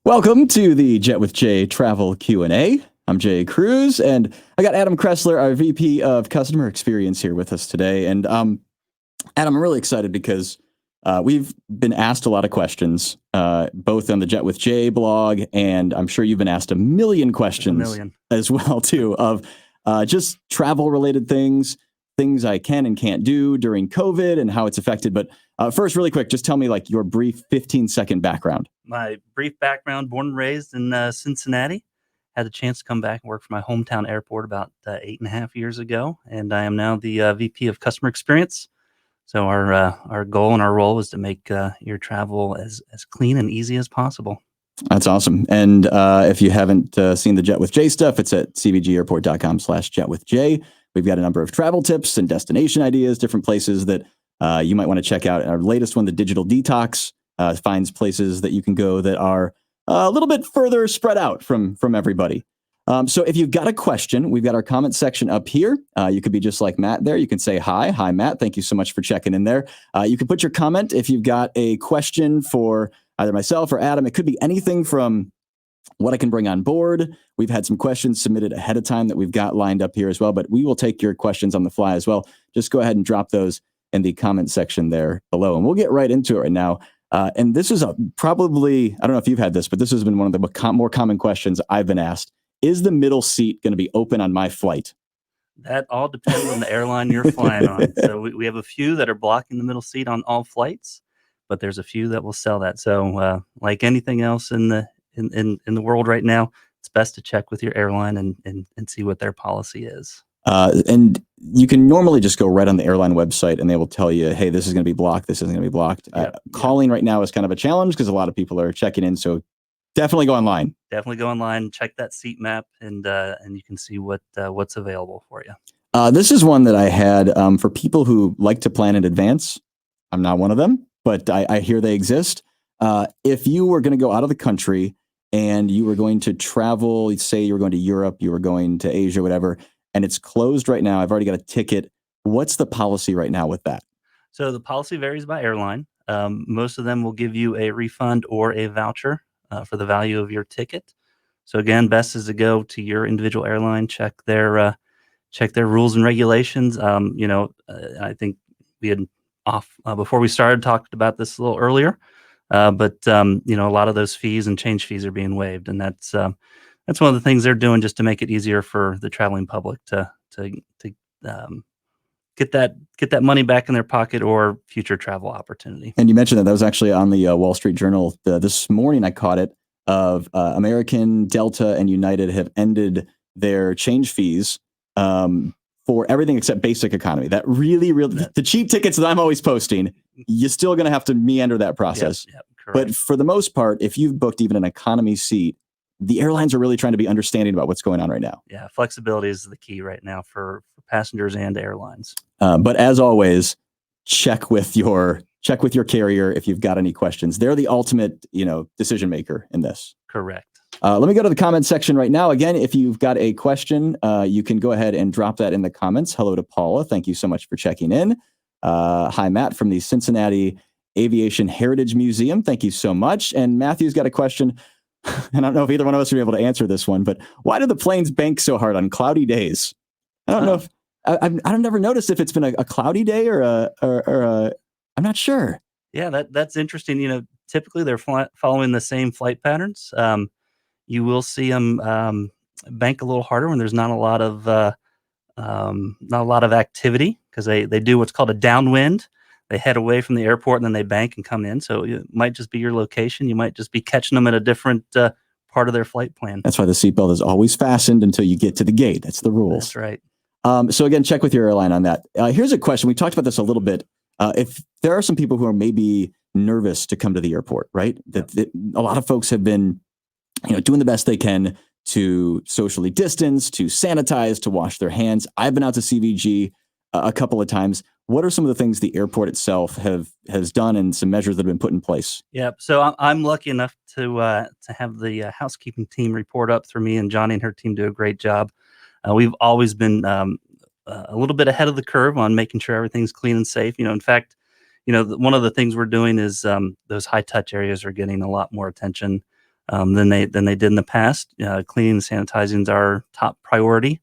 Welcome to the Jet with Jay Travel Q&A. I'm Jay Cruz, and I got Adam Kressler, our VP of Customer Experience, here with us today. And Adam, I'm really excited because we've been asked a lot of questions, both on the Jet with Jay blog, and I'm sure you've been asked a million questions as well, too, of just travel-related things I can and can't do during COVID and how it's affected. But first, really quick, just tell me like your brief 15-second background. My brief background, born and raised in Cincinnati. Had the chance to come back and work for my hometown airport about 8.5 years ago. And I am now the VP of Customer Experience. So our goal and our role is to make your travel as clean and easy as possible. That's awesome. And if you haven't seen the Jet with Jay stuff, it's at cvgairport.com/jetwithjay. We've got a number of travel tips and destination ideas, different places that you might want to check out. Our latest one, the Digital Detox, finds places that you can go that are a little bit further spread out from everybody. So if you've got a question, we've got our comment section up here. You could be just like Matt there. You can say, hi, Matt. Thank you so much for checking in there. You can put your comment if you've got a question for either myself or Adam. It could be anything from what I can bring on board. We've had some questions submitted ahead of time that we've got lined up here as well, but we will take your questions on the fly as well. Just go ahead and drop those in the comment section there below, and we'll get right into it right now. And this is probably, I don't know if you've had this, but this has been one of the more common questions I've been asked. Is the middle seat going to be open on my flight? That all depends on the airline you're flying on. So we have a few that are blocking the middle seat on all flights, but there's a few that will sell that. So like anything else in the world right now, it's best to check with your airline and see what their policy is. And you can normally just go right on the airline website and they will tell you, hey, this is going to be blocked. This isn't going to be blocked. Calling right now is kind of a challenge because a lot of people are checking in. So definitely go online. Definitely go online, check that seat map, and you can see what's available for you. This is one that I had for people who like to plan in advance. I'm not one of them, but I hear they exist. If you were going to go out of the country and you were going to travel, let's say you were going to Europe, you were going to Asia, whatever, and it's closed right now, I've already got a ticket. What's the policy right now with that? So the policy varies by airline. Most of them will give you a refund or a voucher for the value of your ticket. So again, best is to go to your individual airline, check their rules and regulations. I think we had before we started talked about this a little earlier, but a lot of those fees and change fees are being waived, and that's one of the things they're doing just to make it easier for the traveling public to get that money back in their pocket or future travel opportunity. And you mentioned that was actually on the Wall Street Journal this morning. I caught it of American, Delta, and United have ended their change fees for everything except basic economy. That really, the cheap tickets that I'm always posting, you're still going to have to meander that process. Yep, but for the most part, if you've booked even an economy seat, the airlines are really trying to be understanding about what's going on right now. Yeah, flexibility is the key right now for passengers and airlines. But as always, check with your carrier if you've got any questions. They're the ultimate, decision maker in this. Correct. Let me go to the comment section right now. Again, if you've got a question, you can go ahead and drop that in the comments. Hello to Paula. Thank you so much for checking in. Hi, Matt from the Cincinnati Aviation Heritage Museum. Thank you so much. And Matthew's got a question. And I don't know if either one of us will be able to answer this one, but why do the planes bank so hard on cloudy days? I don't know if I've never noticed if it's been a cloudy day or I'm not sure. Yeah, that's interesting. Typically they're following the same flight patterns. You will see them bank a little harder when there's not a lot of activity because they do what's called a downwind. They head away from the airport and then they bank and come in. So it might just be your location. You might just be catching them at a different part of their flight plan. That's why the seatbelt is always fastened until you get to the gate. That's the rules. That's right. So again, check with your airline on that. Here's a question. We talked about this a little bit. If there are some people who are maybe nervous to come to the airport, right? That a lot of folks have been, doing the best they can to socially distance, to sanitize, to wash their hands. I've been out to CVG a couple of times. What are some of the things the airport itself has done and some measures that have been put in place? Yeah, so I'm lucky enough to have the housekeeping team report up through me, and Johnny and her team do a great job. We've always been a little bit ahead of the curve on making sure everything's clean and safe. In fact, one of the things we're doing is those high touch areas are getting a lot more attention. than they did in the past. Cleaning and sanitizing is our top priority.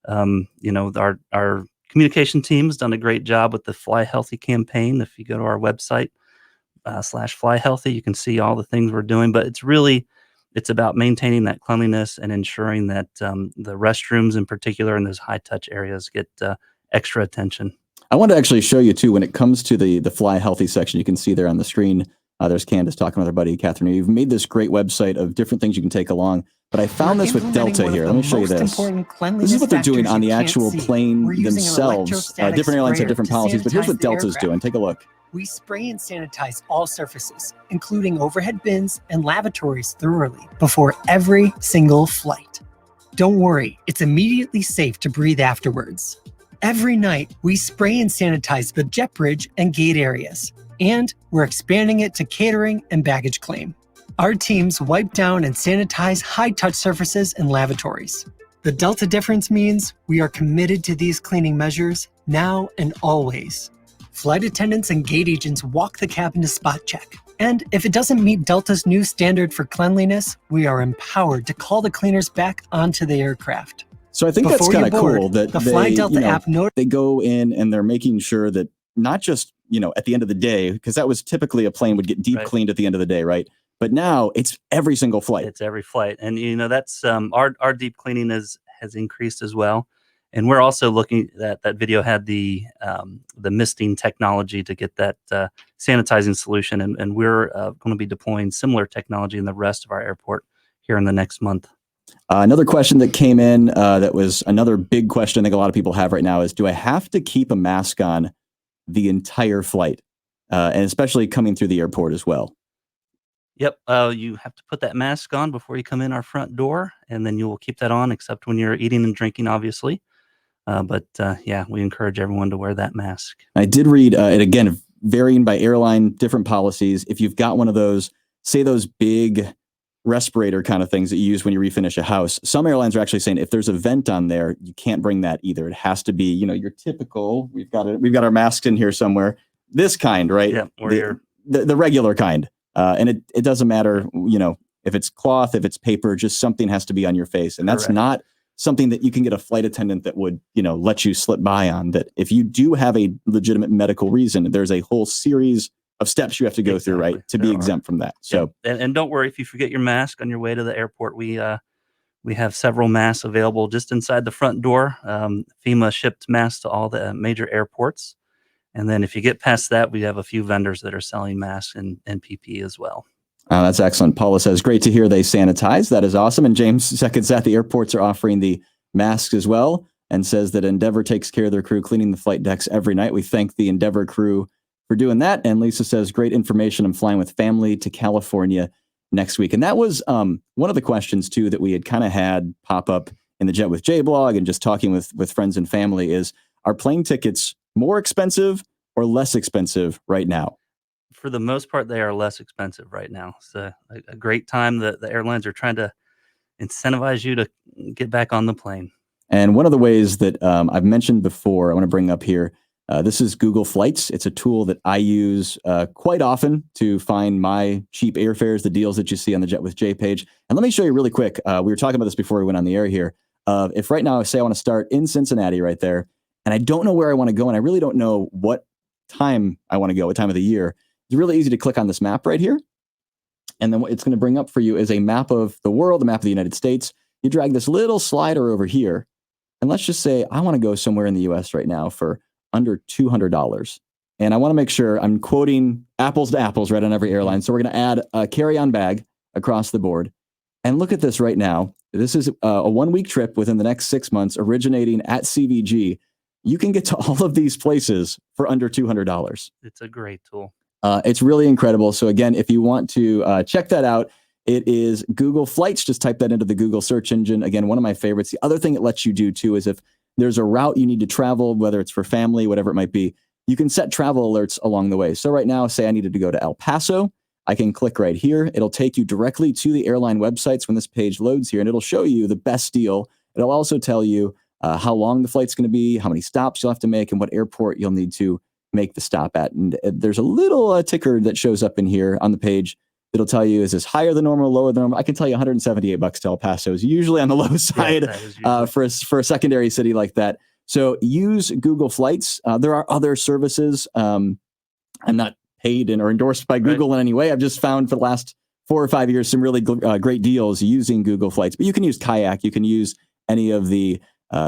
Our communication team has done a great job with the Fly Healthy campaign. If you go to our website /Fly Healthy, you can see all the things we're doing. But it's about maintaining that cleanliness and ensuring that the restrooms in particular in those high touch areas get extra attention. I want to actually show you too, when it comes to the Fly Healthy section, you can see there on the screen, there's Candace talking with her buddy, Catherine. You've made this great website of different things you can take along, but I found this with Delta here. Let me show you this. This is what they're doing on the actual plane themselves. Different airlines have different policies, but here's what Delta's doing. Take a look. We spray and sanitize all surfaces, including overhead bins and lavatories thoroughly before every single flight. Don't worry, it's immediately safe to breathe afterwards. Every night, we spray and sanitize the jet bridge and gate areas, and we're expanding it to catering and baggage claim. Our teams wipe down and sanitize high-touch surfaces and lavatories. The Delta difference means we are committed to these cleaning measures now and always. Flight attendants and gate agents walk the cabin to spot check. And if it doesn't meet Delta's new standard for cleanliness, we are empowered to call the cleaners back onto the aircraft. So I think that's kind of cool that the Fly Delta app they go in and they're making sure that not just, at the end of the day, because that was typically a plane would get deep cleaned at the end of the day, right? But now it's every single flight. It's every flight. And, that's our deep cleaning has increased as well. And we're also looking at that video had the misting technology to get that sanitizing solution. And we're going to be deploying similar technology in the rest of our airport here in the next month. Another question that came in that was another big question I think a lot of people have right now is, do I have to keep a mask on the entire flight? And especially coming through the airport as well. Yep. You have to put that mask on before you come in our front door, and then you will keep that on except when you're eating and drinking, obviously. But we encourage everyone to wear that mask. I did read it again, varying by airline, different policies. If you've got one of those, say those big respirator kind of things that you use when you refinish a house, some airlines are actually saying if there's a vent on there, you can't bring that either. It has to be, your typical. We've got our masks in here somewhere. This kind, right? Yeah, the regular kind. And it doesn't matter, if it's cloth, if it's paper, just something has to be on your face. And that's not something that you can get a flight attendant that would, let you slip by on. That if you do have a legitimate medical reason, there's a whole series of steps you have to go through, right, to be exempt from that. So, and don't worry if you forget your mask on your way to the airport. We have several masks available just inside the front door. FEMA shipped masks to all the major airports. And then if you get past that, we have a few vendors that are selling masks and PPE as well. That's excellent. Paula says, great to hear they sanitize. That is awesome. And James seconds that the airports are offering the masks as well, and says that Endeavor takes care of their crew cleaning the flight decks every night. We thank the Endeavor crew for doing that. And Lisa says, great information. I'm flying with family to California next week. And that was one of the questions too that we had kind of had pop up in the Jet with Jay blog and just talking with friends and family is, are plane tickets more expensive or less expensive right now? For the most part, they are less expensive right now. It's a great time. The airlines are trying to incentivize you to get back on the plane. And one of the ways that I've mentioned before, I want to bring up here, this is Google Flights. It's a tool that I use quite often to find my cheap airfares, the deals that you see on the Jet with Jay page. And let me show you really quick. We were talking about this before we went on the air here. If right now I say I want to start in Cincinnati right there, and I don't know where I want to go, and I really don't know what time I want to go, what time of the year, it's really easy to click on this map right here. And then what it's going to bring up for you is a map of the world, a map of the United States. You drag this little slider over here, and let's just say I want to go somewhere in the US right now for under $200. And I want to make sure I'm quoting apples to apples right on every airline. So we're going to add a carry-on bag across the board. And look at this right now. This is a 1-week trip within the next 6 months originating at CVG. You can get to all of these places for under $200. It's a great tool. It's really incredible. So again, if you want to check that out, it is Google Flights. Just type that into the Google search engine. Again, one of my favorites. The other thing it lets you do too is if there's a route you need to travel, whether it's for family, whatever it might be, you can set travel alerts along the way. So right now, say I needed to go to El Paso, I can click right here. It'll take you directly to the airline websites when this page loads here, and it'll show you the best deal. It'll also tell you how long the flight's going to be, how many stops you'll have to make, and what airport you'll need to make the stop at. And there's a little ticker that shows up in here on the page It'll tell you, is this higher than normal, lower than normal? I can tell you $178 to El Paso is usually on the low side for a secondary city like that. So use Google Flights. There are other services. I'm not paid or endorsed by Google in any way. I've just found for the last 4 or 5 years some really great deals using Google Flights. But you can use Kayak. You can use any of the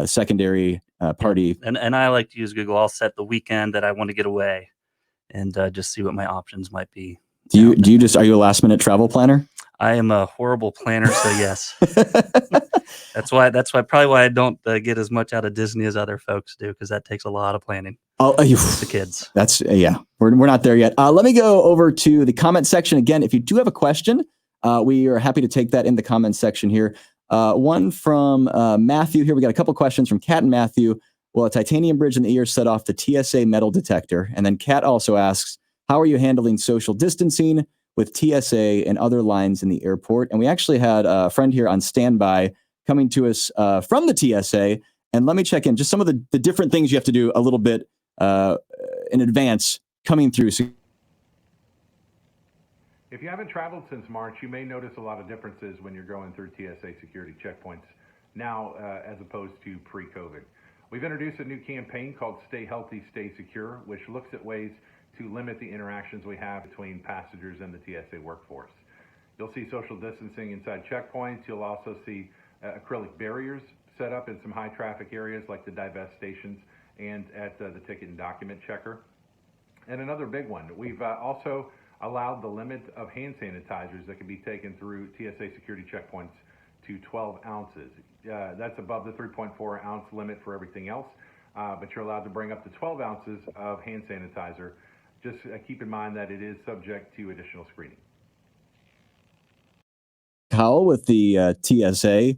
secondary party. And I like to use Google. I'll set the weekend that I want to get away and just see what my options might be. Are you a last minute travel planner? I am a horrible planner, so yes. That's probably why I don't get as much out of Disney as other folks do, because that takes a lot of planning. The kids. That's we're not there yet. Let me go over to the comment section again. If you do have a question, we are happy to take that in the comment section here. One from Matthew here. We got a couple questions from Kat and Matthew. Will a titanium bridge in the ear set off the TSA metal detector? And then Kat also asks, how are you handling social distancing with TSA and other lines in the airport? And we actually had a friend here on standby coming to us from the TSA. And let me check in just some of the different things you have to do a little bit in advance coming through. If you haven't traveled since March, you may notice a lot of differences when you're going through TSA security checkpoints now as opposed to pre-COVID. We've introduced a new campaign called Stay Healthy, Stay Secure, which looks at ways to limit the interactions we have between passengers and the TSA workforce. You'll see social distancing inside checkpoints. You'll also see acrylic barriers set up in some high traffic areas like the divest stations and at the ticket and document checker. And another big one, we've also allowed the limit of hand sanitizers that can be taken through TSA security checkpoints to 12 ounces. That's above the 3.4 ounce limit for everything else, but you're allowed to bring up to 12 ounces of hand sanitizer. Just keep in mind that it is subject to additional screening. Kyle with the TSA.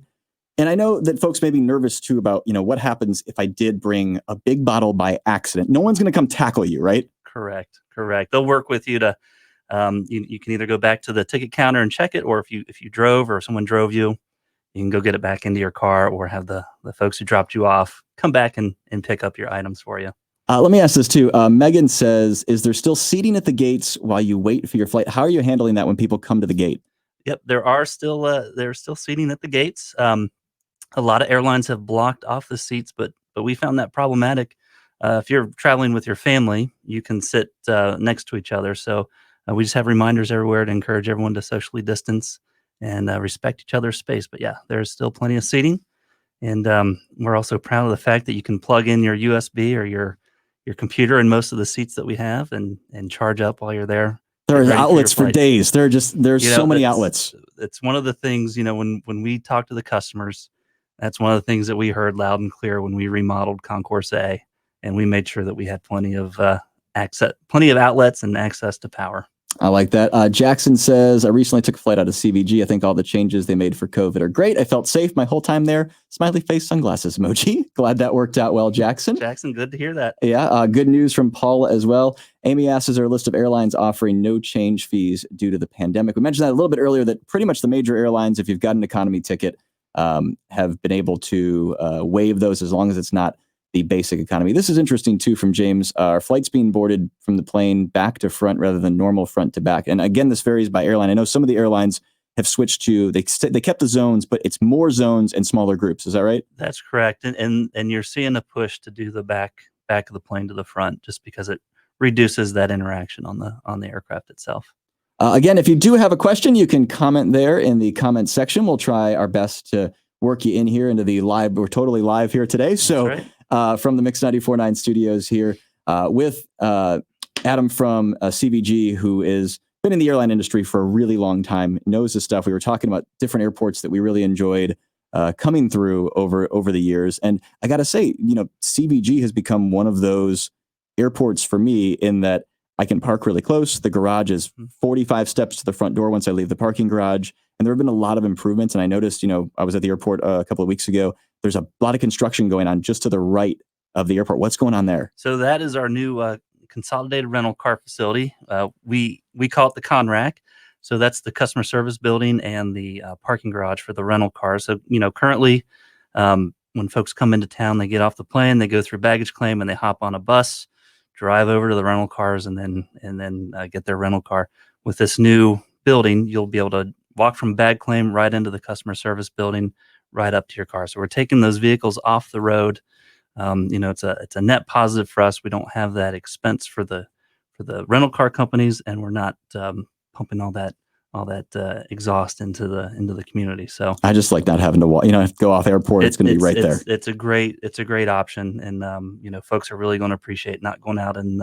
And I know that folks may be nervous too about, what happens if I did bring a big bottle by accident. No one's going to come tackle you, right? Correct. They'll work with you to, you can either go back to the ticket counter and check it, or if you drove or someone drove you, you can go get it back into your car, or have the folks who dropped you off come back and pick up your items for you. Let me ask this too. Megan says, is there still seating at the gates while you wait for your flight? How are you handling that when people come to the gate? Yep, there's still seating at the gates. A lot of airlines have blocked off the seats, but we found that problematic. If you're traveling with your family, you can sit next to each other. So we just have reminders everywhere to encourage everyone to socially distance and respect each other's space. But yeah, there's still plenty of seating. And we're also proud of the fact that you can plug in your USB or your computer in most of the seats that we have and charge up while you're there. There are outlets for days. There's so many outlets. It's one of the things, when we talk to the customers, that's one of the things that we heard loud and clear when we remodeled Concourse A, and we made sure that we had plenty of outlets and access to power. I like that. Jackson says, I recently took a flight out of CVG. I think all the changes they made for COVID are great. I felt safe my whole time there. Smiley face sunglasses emoji. Glad that worked out well, Jackson. Jackson, good to hear that. Yeah. Good news from Paula as well. Amy asks, is there a list of airlines offering no change fees due to the pandemic? We mentioned that a little bit earlier, that pretty much the major airlines, if you've got an economy ticket, have been able to waive those as long as it's not the basic economy. This is interesting too from James. Our flights being boarded from the plane back to front rather than normal front to back. And again, this varies by airline. I know some of the airlines have switched to, they kept the zones, but it's more zones and smaller groups. Is that right? That's correct. And you're seeing a push to do the back of the plane to the front, just because it reduces that interaction on the aircraft itself. Again, if you do have a question, you can comment there in the comment section. We'll try our best to work you in here into the live. We're totally live here today. So from the Mix 94.9 studios here with Adam from CVG, who has been in the airline industry for a really long time, knows this stuff. We were talking about different airports that we really enjoyed coming through over the years. And I got to say, CVG has become one of those airports for me in that I can park really close. The garage is 45 steps to the front door once I leave the parking garage. And there have been a lot of improvements. And I noticed, I was at the airport a couple of weeks ago. There's a lot of construction going on just to the right of the airport. What's going on there? So that is our new consolidated rental car facility. We call it the Conrack. So that's the customer service building and the parking garage for the rental cars. So, currently when folks come into town, they get off the plane, they go through baggage claim, and they hop on a bus, drive over to the rental cars, and then get their rental car. With this new building, you'll be able to walk from bag claim right into the customer service building, right up to your car. So we're taking those vehicles off the road. It's a net positive for us. We don't have that expense for the rental car companies, and we're not pumping all that exhaust into the community. So I just like not having to walk. Go off airport. It's going to be right there. It's a great option, and folks are really going to appreciate not going out and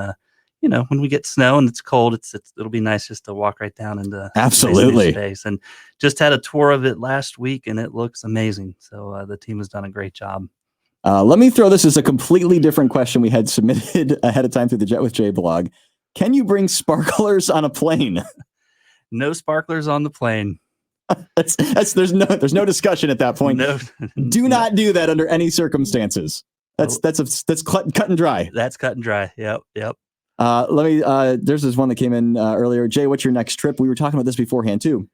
when we get snow and it's cold, it'll be nice just to walk right down into absolutely space. And just had a tour of it last week, and it looks amazing. So the team has done a great job. Let me throw this as a completely different question we had submitted ahead of time through the Jet with Jay blog. Can you bring sparklers on a plane? No sparklers on the plane. There's no discussion at that point. No, do not do that under any circumstances. That's cut and dry. That's cut and dry. Yep. There's this one that came in earlier. Jay, what's your next trip? We were talking about this beforehand too.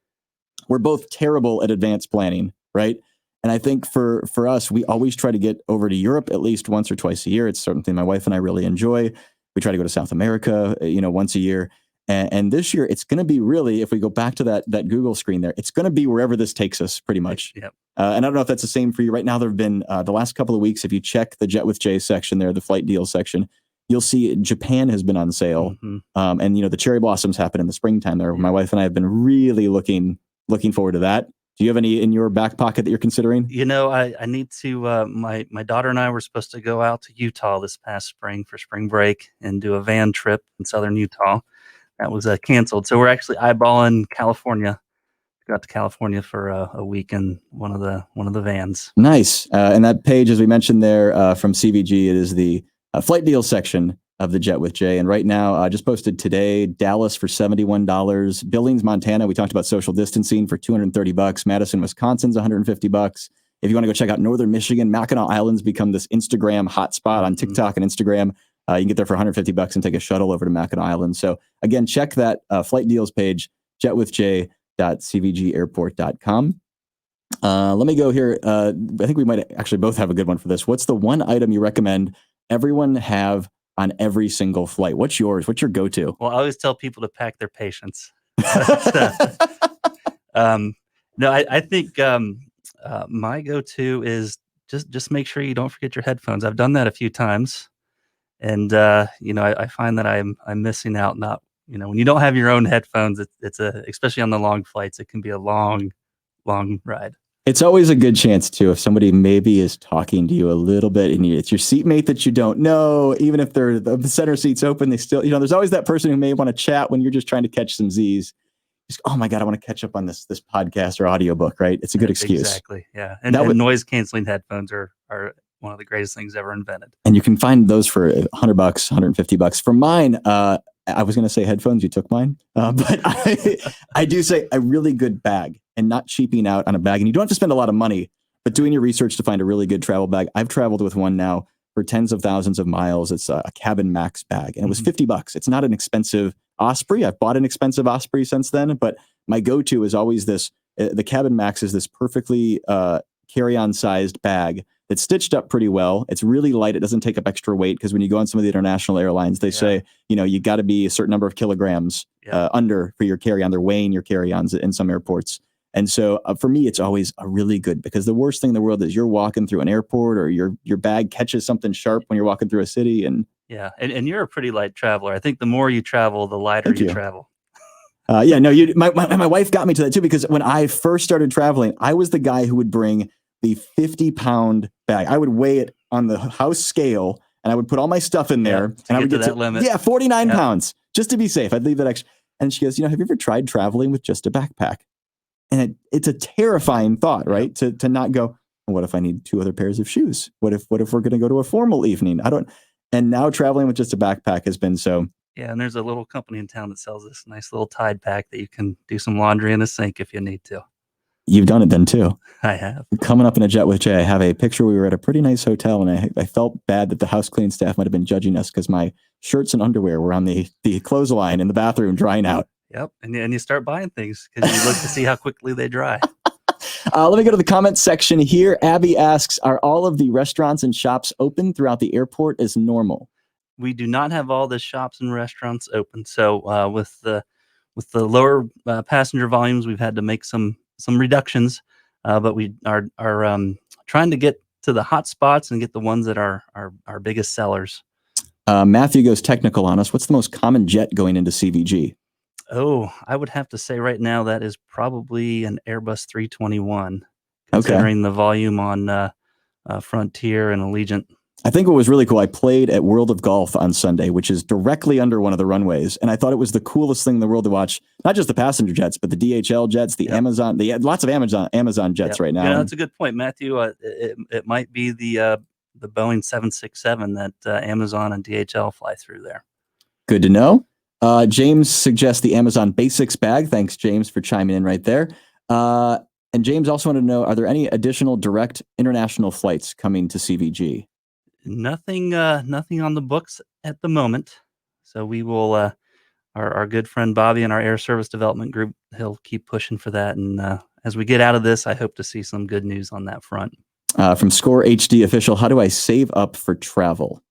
We're both terrible at advanced planning, right? And I think for us, we always try to get over to Europe at least once or twice a year. It's something my wife and I really enjoy. We try to go to South America, once a year. And this year, it's going to be really, if we go back to that Google screen there, it's going to be wherever this takes us pretty much. Yep. And I don't know if that's the same for you. Right now, there have been the last couple of weeks, if you check the Jet with Jay section there, the flight deals section, you'll see Japan has been on sale. Mm-hmm. And the cherry blossoms happen in the springtime there. Mm-hmm. My wife and I have been really looking forward to that. Do you have any in your back pocket that you're considering? I need to, my daughter and I were supposed to go out to Utah this past spring for spring break and do a van trip in southern Utah. That was canceled. So we're actually eyeballing California. Got to California for a week in one of the vans. Nice. And that page, as we mentioned there from CVG, it is the flight deals section of the Jet with Jay. And right now, I just posted today, Dallas for $71, Billings, Montana. We talked about social distancing for $230. Madison, Wisconsin's $150. If you want to go check out Northern Michigan, Mackinac Island's become this Instagram hotspot on TikTok and Instagram. You can get there for $150 and take a shuttle over to Mackinac Island. So again, check that flight deals page, jetwithj.cvgairport.com. Let me go here. I think we might actually both have a good one for this. What's the one item you recommend everyone have on every single flight? What's yours? What's your go-to? Well, I always tell people to pack their patience. No, I think my go-to is just make sure you don't forget your headphones. I've done that a few times. And, I find that I'm missing out. Not, when you don't have your own headphones, it's especially on the long flights, it can be a long, long ride. It's always a good chance too, if somebody maybe is talking to you a little bit and it's your seatmate that you don't know, even if the center seat's open, they still, there's always that person who may want to chat when you're just trying to catch some Z's. Just, oh my God, I want to catch up on this podcast or audiobook, right? It's a good excuse. Exactly. Yeah. And noise canceling headphones are one of the greatest things ever invented. And you can find those for $100, $150. For mine, I was going to say headphones. You took mine. But I do say a really good bag and not cheaping out on a bag. And you don't have to spend a lot of money, but doing your research to find a really good travel bag. I've traveled with one now for tens of thousands of miles. It's a Cabin Max bag and it was $50. It's not an expensive Osprey. I've bought an expensive Osprey since then, but my go-to is always this. The Cabin Max is this perfectly carry-on sized bag that's stitched up pretty well. It's really light. It doesn't take up extra weight because when you go on some of the international airlines, they say, you got to be a certain number of kilograms under for your carry-on. They're weighing your carry-ons in some airports. And so for me, it's always a really good, because the worst thing in the world is you're walking through an airport or your bag catches something sharp when you're walking through a city. And you're a pretty light traveler. I think the more you travel, the lighter you travel. My wife got me to that too, because when I first started traveling, I was the guy who would bring the 50-pound bag. I would weigh it on the house scale and I would put all my stuff in there and I would get to that limit. 49 pounds just to be safe. I'd leave that extra. And she goes, have you ever tried traveling with just a backpack? And it's a terrifying thought, right? To not go, what if I need 2 other pairs of shoes? What if we're going to go to a formal evening? And now traveling with just a backpack has been so. Yeah. And there's a little company in town that sells this nice little Tide pack that you can do some laundry in a sink if you need to. You've done it then too. I have. Coming up in a Jet with Jay, I have a picture. We were at a pretty nice hotel and I felt bad that the house cleaning staff might have been judging us because my shirts and underwear were on the clothesline in the bathroom drying out. Yep. And you start buying things because you look to see how quickly they dry. Let me go to the comments section here. Abby asks, are all of the restaurants and shops open throughout the airport as normal? We do not have all the shops and restaurants open. So with the with the lower passenger volumes, we've had to make some reductions, but we are trying to get to the hot spots and get the ones that are our biggest sellers. Matthew goes technical on us. What's the most common jet going into CVG? Oh, I would have to say right now that is probably an Airbus 321, Okay. considering the volume on Frontier and Allegiant. I think what was really cool, I played at World of Golf on Sunday, which is directly under one of the runways. And I thought it was the coolest thing in the world to watch, not just the passenger jets, but the DHL jets, the Amazon, lots of Amazon jets right now. Yeah, that's a good point, Matthew. It might be the Boeing 767 that Amazon and DHL fly through there. Good to know. James suggests the Amazon Basics bag. Thanks, James, for chiming in right there. And James also wanted to know, are there any additional direct international flights coming to CVG? Nothing on the books at the moment. So we will, our good friend Bobby and our air service development group, he'll keep pushing for that. And as we get out of this, I hope to see some good news on that front. From Score HD Official, how do I save up for travel?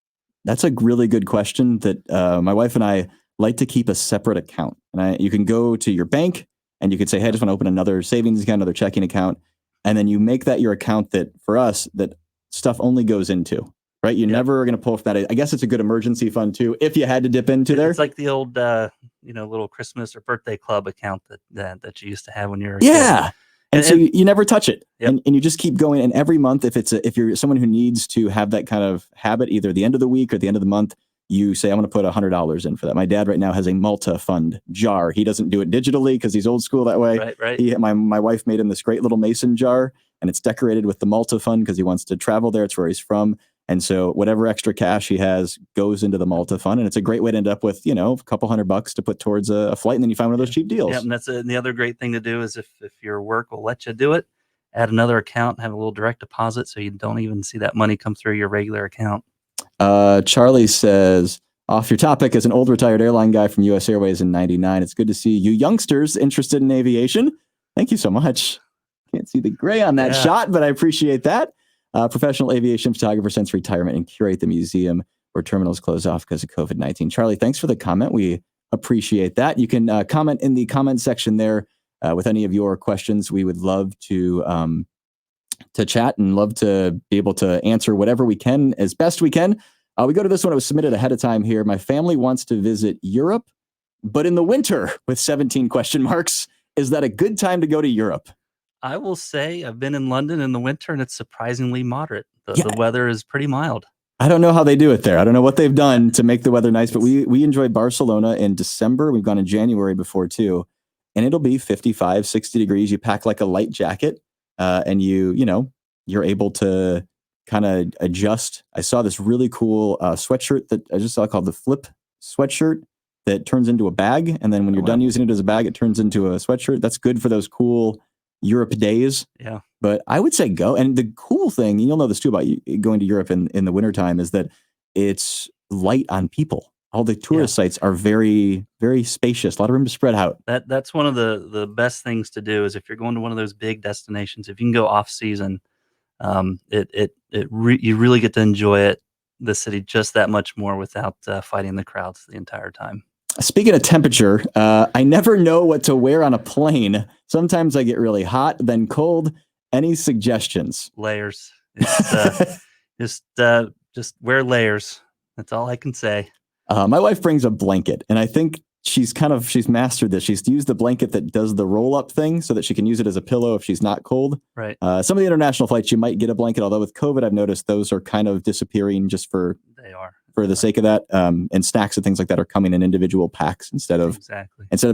That's a really good question that my wife and I like to keep a separate account. And you can go to your bank and you could say, hey, I just want to open another savings account, another checking account. And then you make that your account that for us, that stuff only goes into. Right, you're never going to pull from that. I guess it's a good emergency fund too, if you had to dip into there. It's like the old, little Christmas or birthday club account that you used to have when you were a kid. And so you never touch it, yep. and you just keep going. And every month, if you're someone who needs to have that kind of habit, either the end of the week or the end of the month, you say, I'm going to put $100 in for that. My dad right now has a Malta fund jar. He doesn't do it digitally because he's old school that way. Right. My wife made him this great little mason jar, and it's decorated with the Malta fund because he wants to travel there. It's where he's from. And so whatever extra cash he has goes into the Malta fund. And it's a great way to end up with, a couple $100 to put towards a flight. And then you find one of those cheap deals. Yeah, and that's the other great thing to do is if your work will let you do it, add another account, have a little direct deposit so you don't even see that money come through your regular account. Charlie says, off your topic, as an old retired airline guy from US Airways in 99, it's good to see you youngsters interested in aviation. Thank you so much. Can't see the gray on that shot, but I appreciate that. Professional aviation photographer since retirement and curate the museum where terminals closed off because of COVID-19. Charlie, thanks for the comment. We appreciate that. You can comment in the comment section there with any of your questions. We would love to chat and love to be able to answer whatever we can as best we can. We go to this one. It was submitted ahead of time here. My family wants to visit Europe, but in the winter with 17 question marks. Is that a good time to go to Europe? I will say I've been in London in the winter and it's surprisingly moderate. The weather is pretty mild. I don't know how they do it there. I don't know what they've done to make the weather nice, but we enjoyed Barcelona in December. We've gone in January before too, and it'll be 55, 60 degrees. You pack like a light jacket and you're able to kind of adjust. I saw this really cool sweatshirt that I just saw called the Flip sweatshirt that turns into a bag. And then when you're done using it as a bag, it turns into a sweatshirt. That's good for those cool Europe days. Yeah. But I would say go. And the cool thing, and you'll know this too about going to Europe in the wintertime, is that it's light on people. All the tourist sites are very, very spacious. A lot of room to spread out. That's one of the best things to do is if you're going to one of those big destinations, if you can go off season, you really get to enjoy the city just that much more without fighting the crowds the entire time. Speaking of temperature, I never know what to wear on a plane. Sometimes I get really hot, then cold. Any suggestions? Layers. Just wear layers. That's all I can say. My wife brings a blanket, and I think she's mastered this. She's used the blanket that does the roll up thing so that she can use it as a pillow if she's not cold. Right. Some of the international flights, you might get a blanket, although with COVID, I've noticed those are kind of disappearing just for the sake of that. And snacks and things like that are coming in individual packs instead of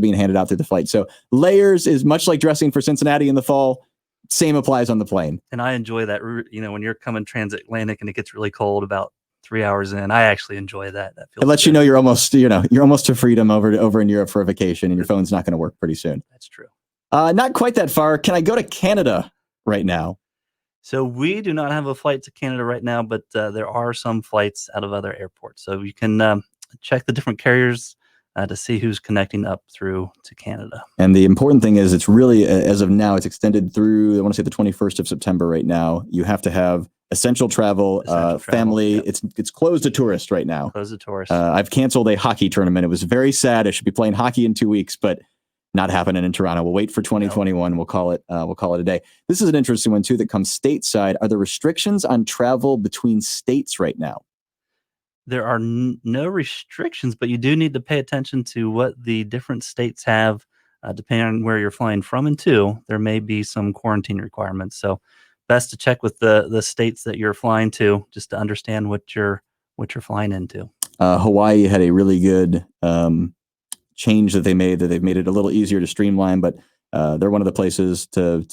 being handed out through the flight. So layers is much like dressing for Cincinnati in the fall. Same applies on the plane. And I enjoy that. When you're coming transatlantic and it gets really cold about 3 hours in, I actually enjoy that. That feels it lets good. You know you're almost to freedom over in Europe for a vacation, and your phone's not going to work pretty soon. That's true. Not quite that far. Can I go to Canada right now? So we do not have a flight to Canada right now, but there are some flights out of other airports. So you can check the different carriers to see who's connecting up through to Canada. And the important thing is it's really, as of now, it's extended through, I want to say the 21st of September right now. You have to have essential travel, family. Yep. It's closed to tourists right now. Closed to tourists. I've canceled a hockey tournament. It was very sad. I should be playing hockey in 2 weeks, but not happening in Toronto. We'll wait for 2021. We'll call it a day. This is an interesting one too that comes stateside. Are there restrictions on travel between states right now? There are no restrictions, but you do need to pay attention to what the different states have, depending on where you're flying from and to. There may be some quarantine requirements, so best to check with the states that you're flying to just to understand what you're flying into. Hawaii had a really good change that they made, that they've made it a little easier to streamline, but they're one of the places to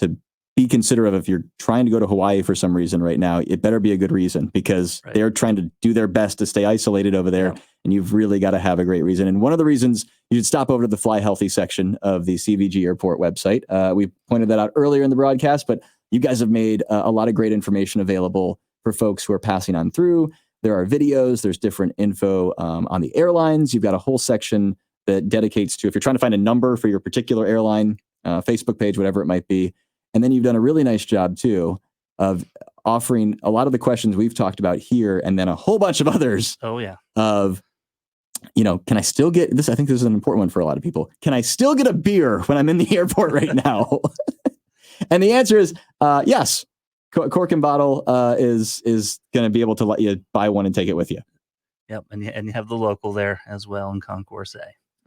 be considerate of. If you're trying to go to Hawaii for some reason right now, it better be a good reason, because they're trying to do their best to stay isolated over there, and you've really got to have a great reason. And one of the reasons, you should stop over to the Fly Healthy section of the CVG Airport website. We pointed that out earlier in the broadcast, but you guys have made a lot of great information available for folks who are passing on through. There are videos, there's different info on the airlines. You've got a whole section that dedicates to, if you're trying to find a number for your particular airline, Facebook page, whatever it might be. And then you've done a really nice job too of offering a lot of the questions we've talked about here, and then a whole bunch of others. Oh yeah. Of, can I still get this? I think this is an important one for a lot of people. Can I still get a beer when I'm in the airport right now? And the answer is yes. Cork and bottle is going to be able to let you buy one and take it with you. Yep, and you have the local there as well in Concourse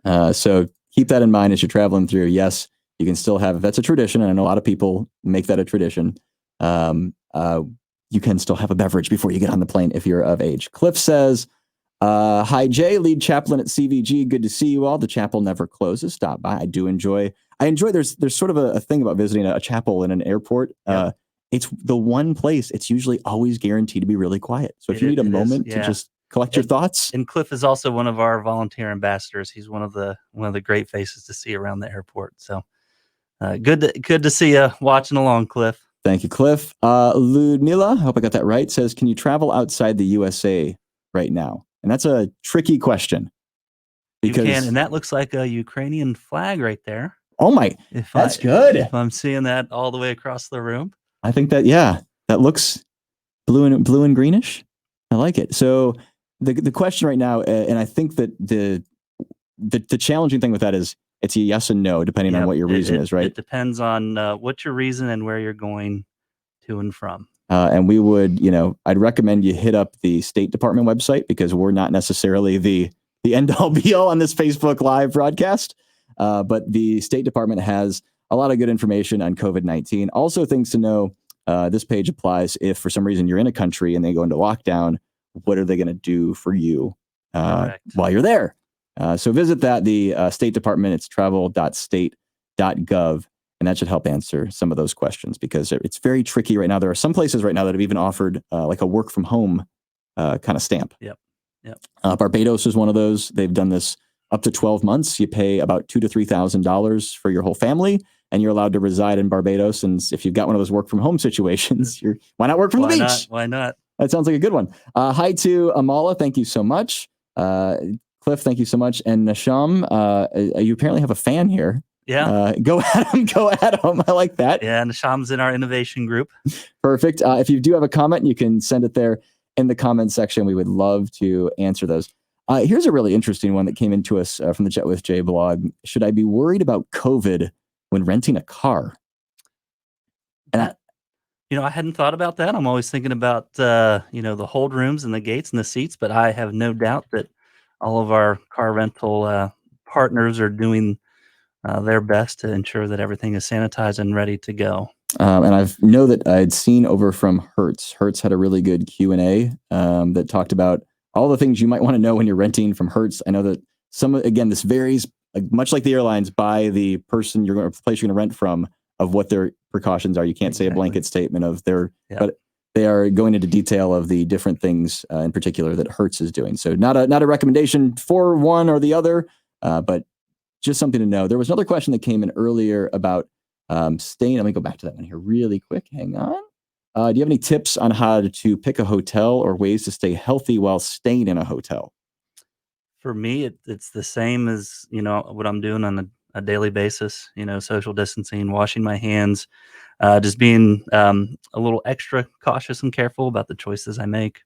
A. So keep that in mind as you're traveling through. Yes, you can still have, if that's a tradition, and I know a lot of people make that a tradition, you can still have a beverage before you get on the plane if you're of age. Cliff says, hi, Jay, lead chaplain at CVG. Good to see you all. The chapel never closes. Stop by. I enjoy, there's sort of a thing about visiting a chapel in an airport. Yep. It's the one place, it's usually always guaranteed to be really quiet. So if you need a moment to just collect your thoughts. And Cliff is also one of our volunteer ambassadors. He's one of the great faces to see around the airport. So good to see you watching along, Cliff. Thank you, Cliff. Ludmila, I hope I got that right, says, can you travel outside the USA right now? And that's a tricky question. Because you can, and that looks like a Ukrainian flag right there. Oh my, that's good. If I'm seeing that all the way across the room. I think that, that looks blue and greenish. I like it. So the question right now, and I think that the challenging thing with that is it's a yes and no, depending on what your reason is, right? It depends on what's your reason and where you're going to and from. And we would, I'd recommend you hit up the State Department website, because we're not necessarily the end all be all on this Facebook Live broadcast. But the State Department has a lot of good information on COVID-19. Also, things to know, this page applies if for some reason you're in a country and they go into lockdown. What are they going to do for you while you're there? So visit that, the State Department. It's travel.state.gov, and that should help answer some of those questions, because it's very tricky right now. There are some places right now that have even offered like a work from home kind of stamp. Yep. Barbados is one of those. They've done this up to 12 months. You pay about $2,000 to $3,000 for your whole family, and you're allowed to reside in Barbados. And if you've got one of those work from home situations, why not work from the beach? Why not? That sounds like a good one. Hi to Amala. Thank you so much. Cliff, thank you so much. And Nasham, you apparently have a fan here. Yeah. Go at him. I like that. Yeah. Nasham's in our innovation group. Perfect. If you do have a comment, you can send it there in the comment section. We would love to answer those. Here's a really interesting one that came into us from the Jet with Jay blog. Should I be worried about COVID when renting a car? And I hadn't thought about that. I'm always thinking about, the hold rooms and the gates and the seats, but I have no doubt that all of our car rental partners are doing their best to ensure that everything is sanitized and ready to go. And I know that I'd seen over from Hertz. Hertz had a really good Q&A that talked about all the things you might want to know when you're renting from Hertz. I know that this varies, much like the airlines, by the place you're going to rent from, of what their precautions are. You can't say a blanket statement of but they are going into detail of the different things in particular that Hertz is doing. So not a recommendation for one or the other, but just something to know. There was another question that came in earlier about staying. Let me go back to that one here really quick. Hang on. Do you have any tips on how to pick a hotel or ways to stay healthy while staying in a hotel? For me, it's the same as, what I'm doing on a daily basis, social distancing, washing my hands, just being a little extra cautious and careful about the choices I make.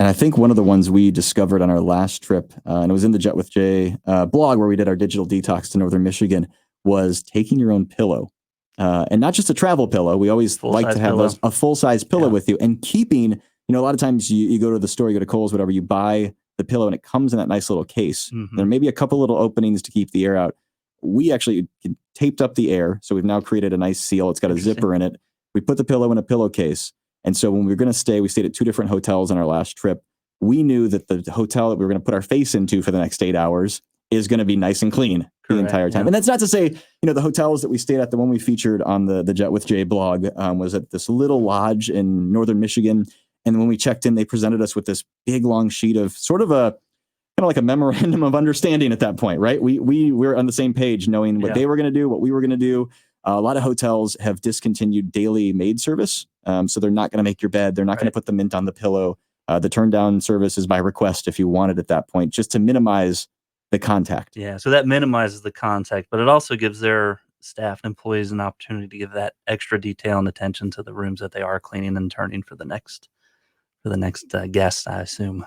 And I think one of the ones we discovered on our last trip, and it was in the Jet with Jay blog where we did our digital detox to Northern Michigan, was taking your own pillow. And not just a travel pillow. We always like to have a full-size pillow with you, and keeping, a lot of times you go to the store, you go to Kohl's, whatever, you buy the pillow and it comes in that nice little case. There may be a couple little openings to keep the air out. We actually taped up the air. So we've now created a nice seal. It's got a zipper in it. We put the pillow in a pillowcase. And so when we were going to stay, we stayed at 2 different hotels on our last trip. We knew that the hotel that we were going to put our face into for the next 8 hours is going to be nice and clean the entire time. And that's not to say, the hotels that we stayed at, the one we featured on the Jet with Jay blog was at this little lodge in Northern Michigan. And when we checked in, they presented us with this big, long sheet of sort of a, kind of like a memorandum of understanding at that point, right? We were on the same page, knowing what they were going to do, what we were going to do. A lot of hotels have discontinued daily maid service. So they're not going to make your bed. They're not going to put the mint on the pillow. The turn down service is by request if you want it at that point, just to minimize the contact. Yeah. So that minimizes the contact, but it also gives their staff and employees an opportunity to give that extra detail and attention to the rooms that they are cleaning and turning for the next guest, I assume.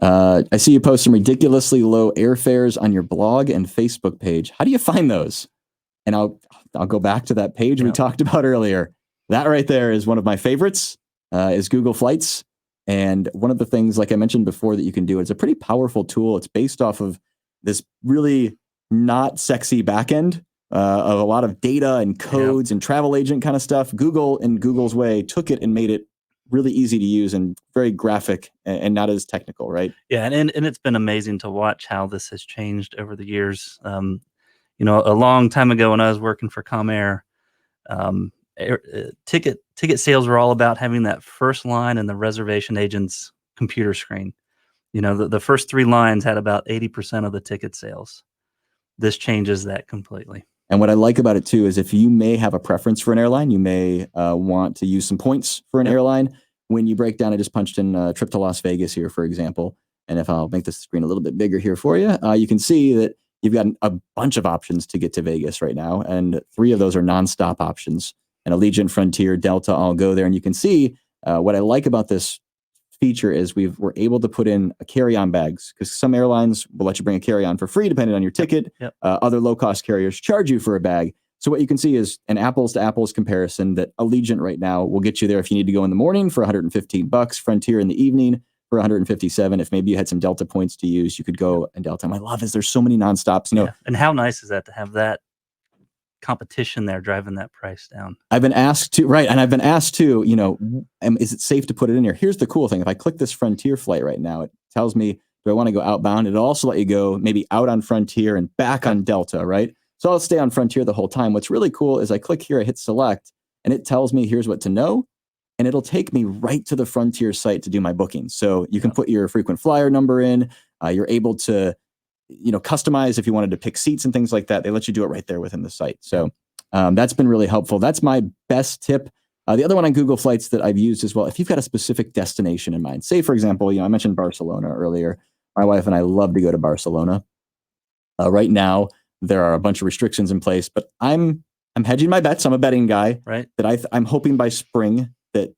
I see you post some ridiculously low airfares on your blog and Facebook page. How do you find those? And I'll go back to that page we talked about earlier. That right there is one of my favorites, is Google Flights. And one of the things, like I mentioned before, that you can do, it's a pretty powerful tool. It's based off of this really not sexy backend of a lot of data and codes and travel agent kind of stuff. Google, in Google's way, took it and made it really easy to use and very graphic and not as technical, right? Yeah, and it's been amazing to watch how this has changed over the years. A long time ago when I was working for Comair, ticket sales were all about having that first line in the reservation agent's computer screen. The first 3 lines had about 80% of the ticket sales. This changes that completely. And what I like about it too is if you may have a preference for an airline, you may want to use some points for an airline. When you break down, I just punched in a trip to Las Vegas here, for example. And if I'll make the screen a little bit bigger here for you, you can see that you've got a bunch of options to get to Vegas right now. And 3 of those are nonstop options. And Allegiant, Frontier, Delta all go there. And you can see what I like about this feature is we're able to put in a carry-on bags, because some airlines will let you bring a carry-on for free depending on your ticket. Other low-cost carriers charge you for a bag. So what you can see is an apples to apples comparison that Allegiant right now will get you there if you need to go in the morning for $115, Frontier in the evening for $157. If maybe you had some Delta points to use, you could go in Delta. And my love is there's so many nonstops. And how nice is that to have that competition there driving that price down? I've been asked to, right. And I've been asked to, is it safe to put it in here? Here's the cool thing. If I click this Frontier flight right now, it tells me, do I want to go outbound? It'll also let you go maybe out on Frontier and back on Delta, right? So I'll stay on Frontier the whole time. What's really cool is I click here, I hit select, and it tells me here's what to know. And it'll take me right to the Frontier site to do my booking. So you can put your frequent flyer number in. You're able to, customize if you wanted to pick seats and things like that. They let you do it right there within the site. So that's been really helpful. That's my best tip. The other one on Google Flights that I've used as well, if you've got a specific destination in mind, say, for example, I mentioned Barcelona earlier. My wife and I love to go to Barcelona. Right now, there are a bunch of restrictions in place, but I'm hedging my bets. I'm a betting guy, right? That I'm hoping by spring that,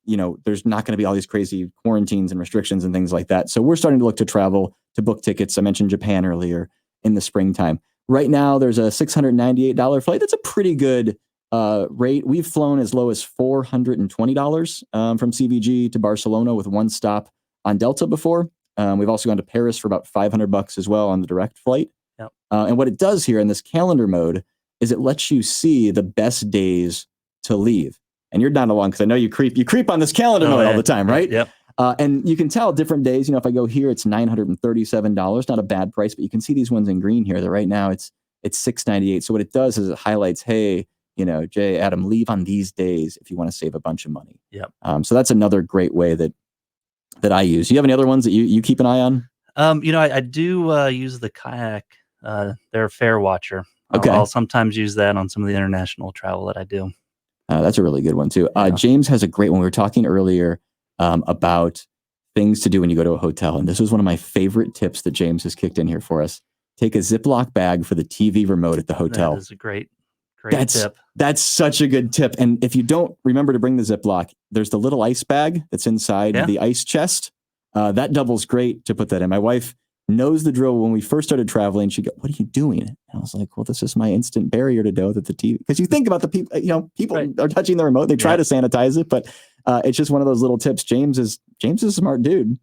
there's not going to be all these crazy quarantines and restrictions and things like that. So we're starting to look to travel, to book tickets. I mentioned Japan earlier in the springtime. Right now, there's a $698 flight. That's a pretty good rate. We've flown as low as $420 from CVG to Barcelona with one stop on Delta before. We've also gone to Paris for about $500 as well on the direct flight. And what it does here in this calendar mode is it lets you see the best days to leave. And you're not along because I know you creep on this calendar mode all the time, right? Yep. And you can tell different days. If I go here, it's $937, not a bad price, but you can see these ones in green here that right now it's $698. So what it does is it highlights, hey, Jay, Adam, leave on these days if you want to save a bunch of money. Yep. So that's another great way that I use. Do you have any other ones that you keep an eye on? I do use the Kayak. They're a fare watcher. Okay. I'll sometimes use that on some of the international travel that I do. That's a really good one too. James has a great one. We were talking earlier about things to do when you go to a hotel. And this was one of my favorite tips that James has kicked in here for us. Take a Ziploc bag for the TV remote at the hotel. That is a great tip. That's such a good tip. And if you don't remember to bring the Ziploc, there's the little ice bag that's inside the ice chest. That double's great to put that in. My wife knows the drill. When we first started traveling, she'd go, "What are you doing?" And I was like, "Well, this is my instant barrier to know that the TV," because you think about the people, people Right. are touching the remote. They try to sanitize it, but it's just one of those little tips. James is a smart dude.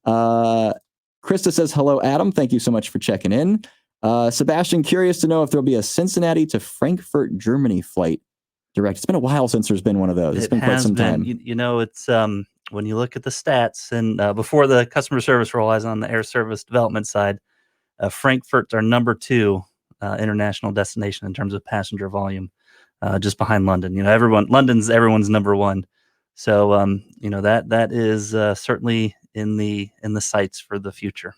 Krista says, "Hello, Adam. Thank you so much for checking in." Sebastian, curious to know if there'll be a Cincinnati to Frankfurt, Germany flight direct. It's been a while since there's been one of those. It's been quite some time. It's when you look at the stats, and before the customer service role, I was on the air service development side. Frankfurt's our number 2 international destination in terms of passenger volume, just behind London. London's everyone's number 1. So that is certainly in the sights for the future.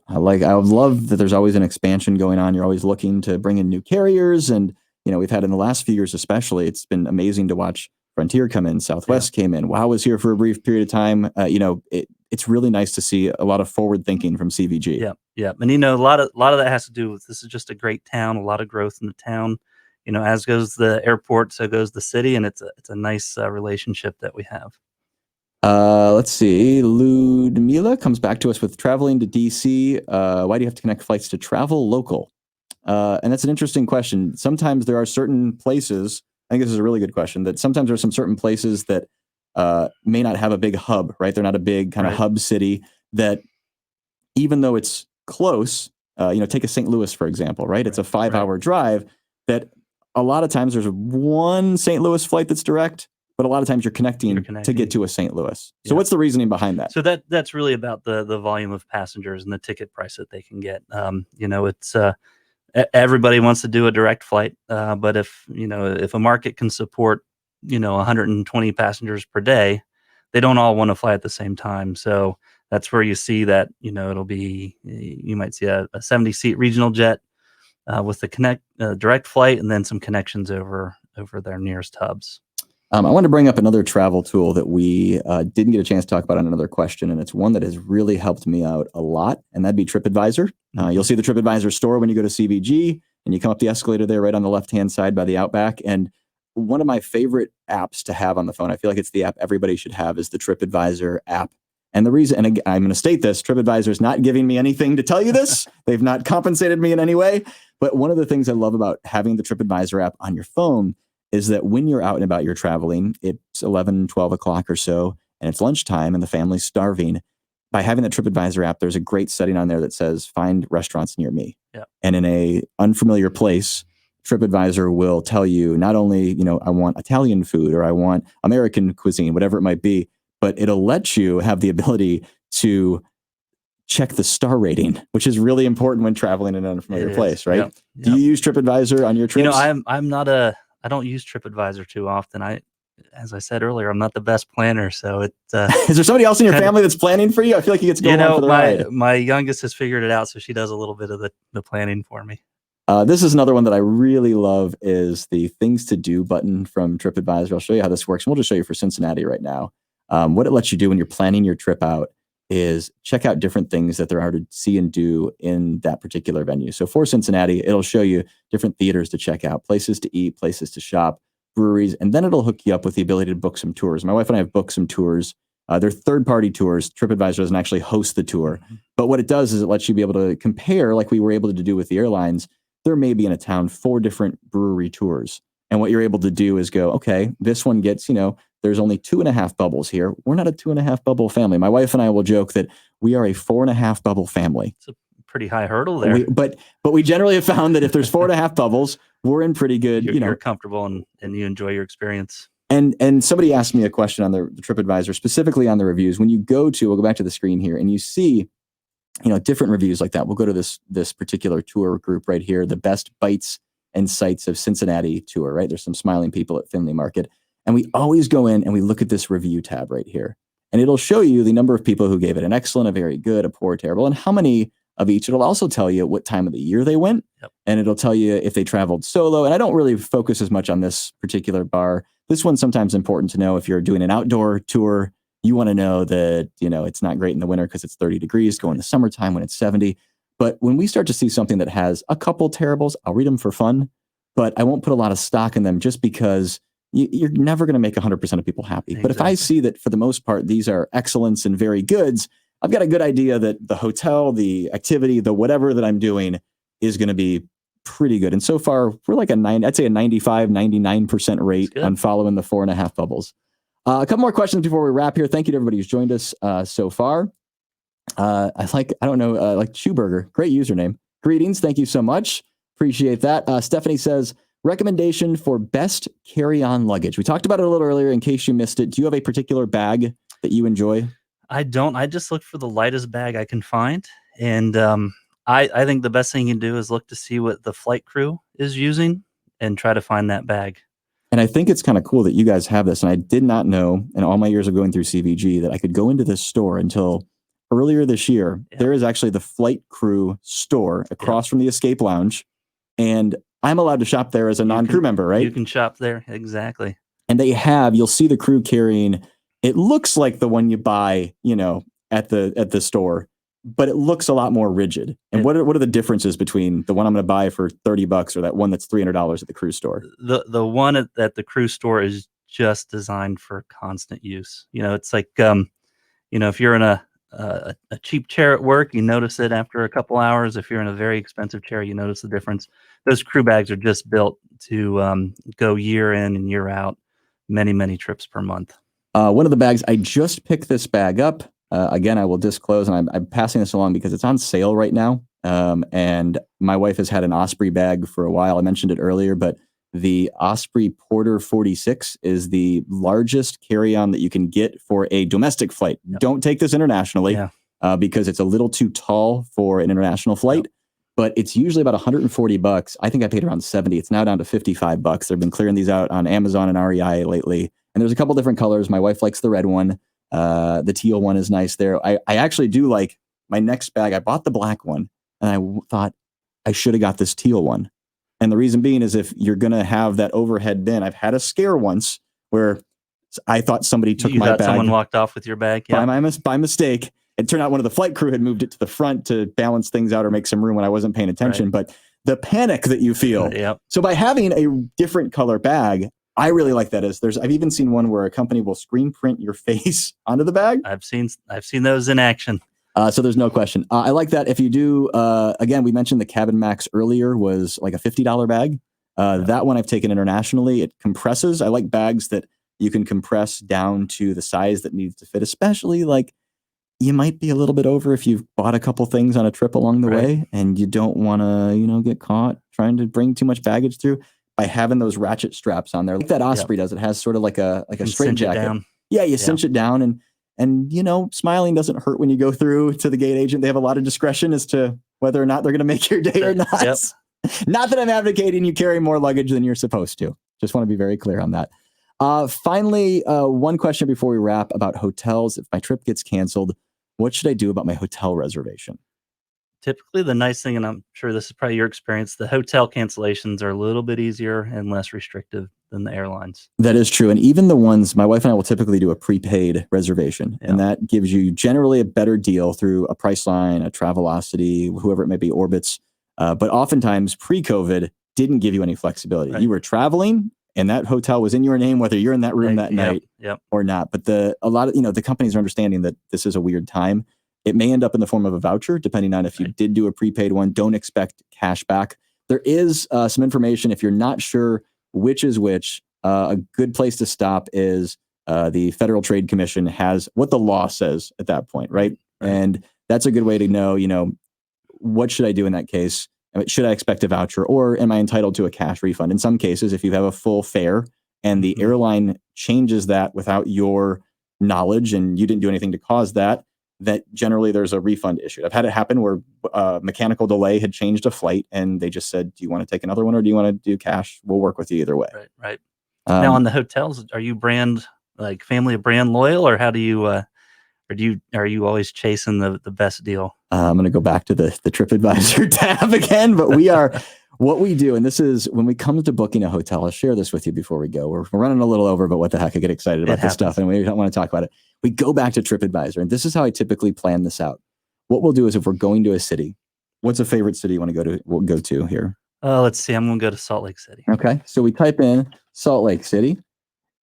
I would love that there's always an expansion going on. You're always looking to bring in new carriers, and we've had in the last few years especially, it's been amazing to watch Frontier come in, Southwest came in, WOW was here for a brief period of time. It's really nice to see a lot of forward thinking from CVG. Yeah. And a lot of that has to do with, this is just a great town, a lot of growth in the town. As goes the airport, so goes the city, and it's a nice relationship that we have. Let's see. Ludmila comes back to us with traveling to DC. Why do you have to connect flights to travel local? And that's an interesting question. Sometimes there are certain places, I think this is a really good question, that sometimes there are some certain places that may not have a big hub, right? They're not a big kind of hub city that, even though it's close, take a St. Louis, for example, right? It's a 5-hour drive that a lot of times there's one St. Louis flight that's direct, but a lot of times you're connecting to get to a St. Louis. So what's the reasoning behind that? So that's really about the volume of passengers and the ticket price that they can get. It's everybody wants to do a direct flight, but if a market can support 120 passengers per day, they don't all want to fly at the same time. So that's where you see that it'll be, you might see a 70-seat regional jet with the direct flight, and then some connections over their nearest hubs. I want to bring up another travel tool that we didn't get a chance to talk about on another question, and it's one that has really helped me out a lot, and that'd be TripAdvisor. You'll see the TripAdvisor store when you go to CVG, and you come up the escalator there right on the left-hand side by the Outback. And one of my favorite apps to have on the phone, I feel like it's the app everybody should have, is the TripAdvisor app. And the reason, and I'm going to state this, TripAdvisor is not giving me anything to tell you this. They've not compensated me in any way. But one of the things I love about having the TripAdvisor app on your phone is that when you're out and about, you're traveling, it's 11, 12 o'clock or so, and it's lunchtime and the family's starving. By having the TripAdvisor app, there's a great setting on there that says, find restaurants near me. Yeah. And in a unfamiliar place, TripAdvisor will tell you not only, I want Italian food or I want American cuisine, whatever it might be, but it'll let you have the ability to check the star rating, which is really important when traveling in an unfamiliar place, right? Yep. Do you use TripAdvisor on your trips? I don't use TripAdvisor too often. As I said earlier, I'm not the best planner, so it. Is there somebody else in your family that's planning for you? I feel like you get to go along for the ride. My youngest has figured it out, so she does a little bit of the planning for me. This is another one that I really love, is the things to do button from TripAdvisor. I'll show you how this works. We'll just show you for Cincinnati right now. What it lets you do when you're planning your trip out is check out different things that there are to see and do in that particular venue. So for Cincinnati, it'll show you different theaters to check out, places to eat, places to shop, breweries, and then it'll hook you up with the ability to book some tours. My wife and I have booked some tours. They're third-party tours. TripAdvisor doesn't actually host the tour. But what it does is it lets you be able to compare, like we were able to do with the airlines. There may be in a town 4 different brewery tours. And what you're able to do is go, okay, this one gets, there's only 2.5 bubbles here. We're not a 2.5 bubble family. My wife and I will joke that we are a 4.5 bubble family. It's a pretty high hurdle there. But we generally have found that if there's 4.5 bubbles, we're in pretty good, you're comfortable and you enjoy your experience. And somebody asked me a question on the TripAdvisor, specifically on the reviews. When you go to, we'll go back to the screen here, and you see, different reviews like that. We'll go to this particular tour group right here, the Best Bites and Sights of Cincinnati tour, right? There's some smiling people at Finley Market. And we always go in and we look at this review tab right here. And it'll show you the number of people who gave it an excellent, a very good, a poor, terrible, and how many of each. It'll also tell you what time of the year they went. Yep. And it'll tell you if they traveled solo. And I don't really focus as much on this particular bar. This one's sometimes important to know if you're doing an outdoor tour. You want to know that, it's not great in the winter because it's 30 degrees, go in the summertime when it's 70. But when we start to see something that has a couple terribles, I'll read them for fun, but I won't put a lot of stock in them just because you're never going to make 100% of people happy. Exactly. But if I see that for the most part, these are excellence and very goods, I've got a good idea that the hotel, the activity, the whatever that I'm doing is going to be pretty good. And so far, we're like I'd say a 95, 99% rate on following the 4.5 bubbles. A couple more questions before we wrap here. Thank you to everybody who's joined us so far. Like Shoeburger, great username. Greetings. Thank you so much. Appreciate that. Stephanie says, recommendation for best carry-on luggage. We talked about it a little earlier in case you missed it. Do you have a particular bag that you enjoy? I don't. I just look for the lightest bag I can find. And I think the best thing you can do is look to see what the flight crew is using and try to find that bag. And I think it's kind of cool that you guys have this. And I did not know in all my years of going through CVG that I could go into this store until earlier this year. Yeah. There is actually the flight crew store across from the Escape Lounge. And I'm allowed to shop there as a non-crew member, right? You can shop there. Exactly. And you'll see the crew carrying, it looks like the one you buy, at the store, but it looks a lot more rigid. And what are the differences between the one I'm going to buy for $30 or that one that's $300 at the crew store? The one at the crew store is just designed for constant use. It's like, if you're in a cheap chair at work, you notice it after a couple hours. If you're in a very expensive chair, you notice the difference. Those crew bags are just built to go year in and year out, many, many trips per month. One of the bags, I just picked this bag up. Again, I will disclose, and I'm passing this along because it's on sale right now. And my wife has had an Osprey bag for a while. I mentioned it earlier, but the Osprey Porter 46 is the largest carry-on that you can get for a domestic flight. Yep. Don't take this internationally because it's a little too tall for an international flight. Yep. But it's usually about $140. I think I paid around $70. It's now down to $55. They've been clearing these out on Amazon and REI lately. And there's a couple different colors. My wife likes the red one. The teal one is nice there. I actually do like my next bag. I bought the black one and I thought I should have got this teal one. And the reason being is if you're going to have that overhead bin, I've had a scare once where I thought somebody took my bag. Someone walked off with your bag? Yeah. By mistake. It turned out one of the flight crew had moved it to the front to balance things out or make some room when I wasn't paying attention. Right. But the panic that you feel. Yep. So by having a different color bag, I really like that. I've even seen one where a company will screen print your face onto the bag. I've seen those in action. So there's no question. I like that. If you do, again, we mentioned the Cabin Max earlier was like a $50 bag. That one I've taken internationally. It compresses. I like bags that you can compress down to the size that needs to fit, especially like you might be a little bit over if you've bought a couple things on a trip along the way and you don't want to, get caught trying to bring too much baggage through. By having those ratchet straps on there, like that Osprey does, it has sort of like a straight jacket. Yeah, you cinch it down, and smiling doesn't hurt when you go through to the gate agent. They have a lot of discretion as to whether or not they're going to make your day or not. Yep. Not that I'm advocating you carry more luggage than you're supposed to. Just want to be very clear on that. Finally, one question before we wrap about hotels. If my trip gets canceled, what should I do about my hotel reservation? Typically, the nice thing, and I'm sure this is probably your experience, the hotel cancellations are a little bit easier and less restrictive than the airlines. That is true. And even the ones, my wife and I will typically do a prepaid reservation. Yeah. And that gives you generally a better deal through a Priceline, a Travelocity, whoever it may be, Orbitz. But oftentimes, pre-COVID, didn't give you any flexibility. Right. You were traveling, and that hotel was in your name, whether you're in that room that night or not. But a lot of the companies are understanding that this is a weird time. It may end up in the form of a voucher, depending on if you did do a prepaid one. Don't expect cash back. There is some information. If you're not sure which is which, a good place to stop is the Federal Trade Commission has what the law says at that point, right? And that's a good way to know, what should I do in that case? Should I expect a voucher or am I entitled to a cash refund? In some cases, if you have a full fare and the airline changes that without your knowledge and you didn't do anything to cause that generally there's a refund issued. I've had it happen where mechanical delay had changed a flight and they just said, do you want to take another one or do you want to do cash? We'll work with you either way. Right. Now on the hotels, are you family of brand loyal, or how do you, are you always chasing the best deal? I'm going to go back to the TripAdvisor tab again, but we are, what we do, and this is when we come to booking a hotel, I'll share this with you before we go. We're running a little over, but what the heck, I get excited about this stuff and we don't want to talk about it. We go back to TripAdvisor, and this is how I typically plan this out. What we'll do is if we're going to a city, what's a favorite city you want to go to here? Let's see. I'm going to go to Salt Lake City. Okay. So we type in Salt Lake City,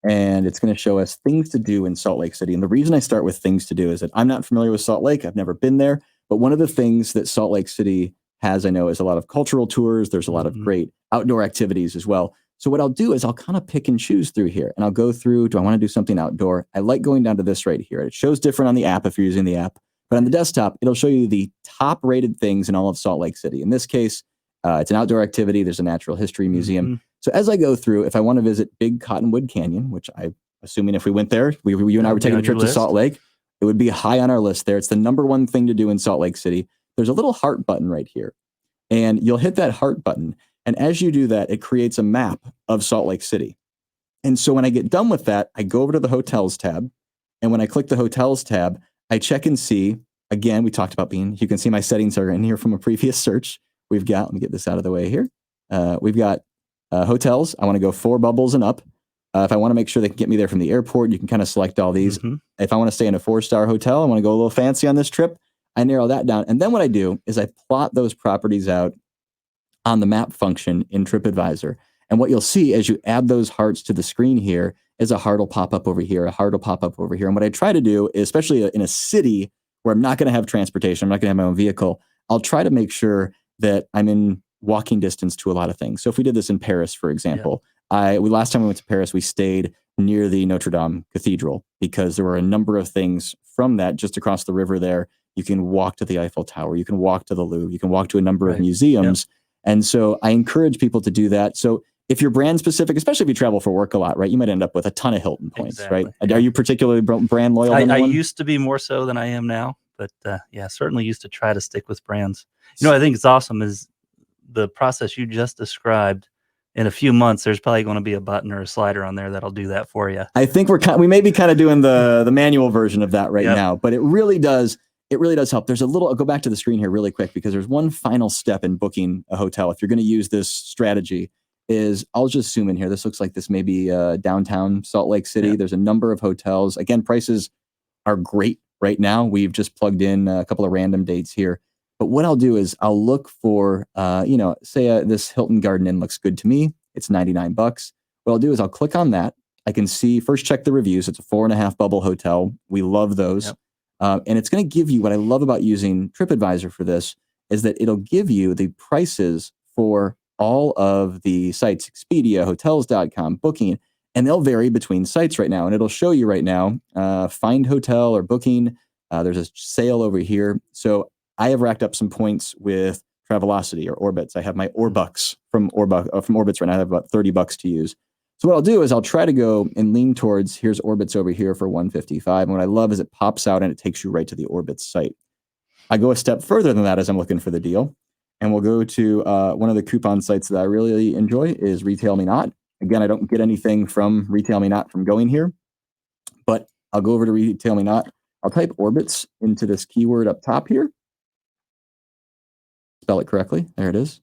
and it's going to show us things to do in Salt Lake City. And the reason I start with things to do is that I'm not familiar with Salt Lake. I've never been there. But one of the things that Salt Lake City has, I know, is a lot of cultural tours. There's a lot of great outdoor activities as well. So what I'll do is I'll kind of pick and choose through here, and I'll go through, do I want to do something outdoor? I like going down to this right here. It shows different on the app if you're using the app, but on the desktop, it'll show you the top rated things in all of Salt Lake City. In this case, it's an outdoor activity. There's a natural history museum. So as I go through, if I want to visit Big Cottonwood Canyon, which I'm assuming if we went there, you and I were taking a trip to Salt Lake, it would be high on our list there. It's the number one thing to do in Salt Lake City. There's a little heart button right here, and you'll hit that heart button. And as you do that, it creates a map of Salt Lake City. And so when I get done with that, I go over to the hotels tab. And when I click the hotels tab, I check and see, again, we talked about you can see my settings are in here from a previous search. We've got, let me get this out of the way here. We've got hotels. I want to go 4 bubbles and up. If I want to make sure they can get me there from the airport, you can kind of select all these. If I want to stay in a 4-star hotel, I want to go a little fancy on this trip, I narrow that down. And then what I do is I plot those properties out on the map function in TripAdvisor. And what you'll see as you add those hearts to the screen here is a heart will pop up over here, a heart will pop up over here. And what I try to do, especially in a city where I'm not going to have transportation, I'm not going to have my own vehicle, I'll try to make sure that I'm in walking distance to a lot of things. So if we did this in Paris, for example, last time we went to Paris, we stayed near the Notre Dame Cathedral because there were a number of things from that just across the river there. You can walk to the Eiffel Tower, you can walk to the Louvre, you can walk to a number of museums. And so I encourage people to do that. So if you're brand specific, especially if you travel for work a lot, right, you might end up with a ton of Hilton points, right? Are you particularly brand loyal? I used to be more so than I am now, but certainly used to try to stick with brands. I think it's awesome is the process you just described. In a few months, there's probably going to be a button or a slider on there that'll do that for you. I think we may be kind of doing the manual version of that right now, but it really does help. There's I'll go back to the screen here really quick because there's one final step in booking a hotel. If you're going to use this strategy, I'll just zoom in here. This looks like this may be downtown Salt Lake City. There's a number of hotels. Again, prices are great right now. We've just plugged in a couple of random dates here. But what I'll do is I'll look for, say this Hilton Garden Inn looks good to me. It's $99. What I'll do is I'll click on that. I can see, first check the reviews. It's a 4.5 bubble hotel. We love those. And it's going to give you, what I love about using TripAdvisor for this is that it'll give you the prices for all of the sites, Expedia, hotels.com, Booking, and they'll vary between sites right now. And it'll show you right now, Find Hotel or Booking. There's a sale over here. So I have racked up some points with Travelocity or Orbitz. I have my Orbucks from Orbitz right now. I have about $30 to use. So what I'll do is I'll try to go and lean towards, here's Orbitz over here for $155. And what I love is it pops out and it takes you right to the Orbitz site. I go a step further than that as I'm looking for the deal. And we'll go to one of the coupon sites that I really enjoy is Retail Me Not. Again, I don't get anything from Retail Me Not from going here, but I'll go over to Retail Me Not. I'll type Orbitz into this keyword up top here. Spell it correctly. There it is.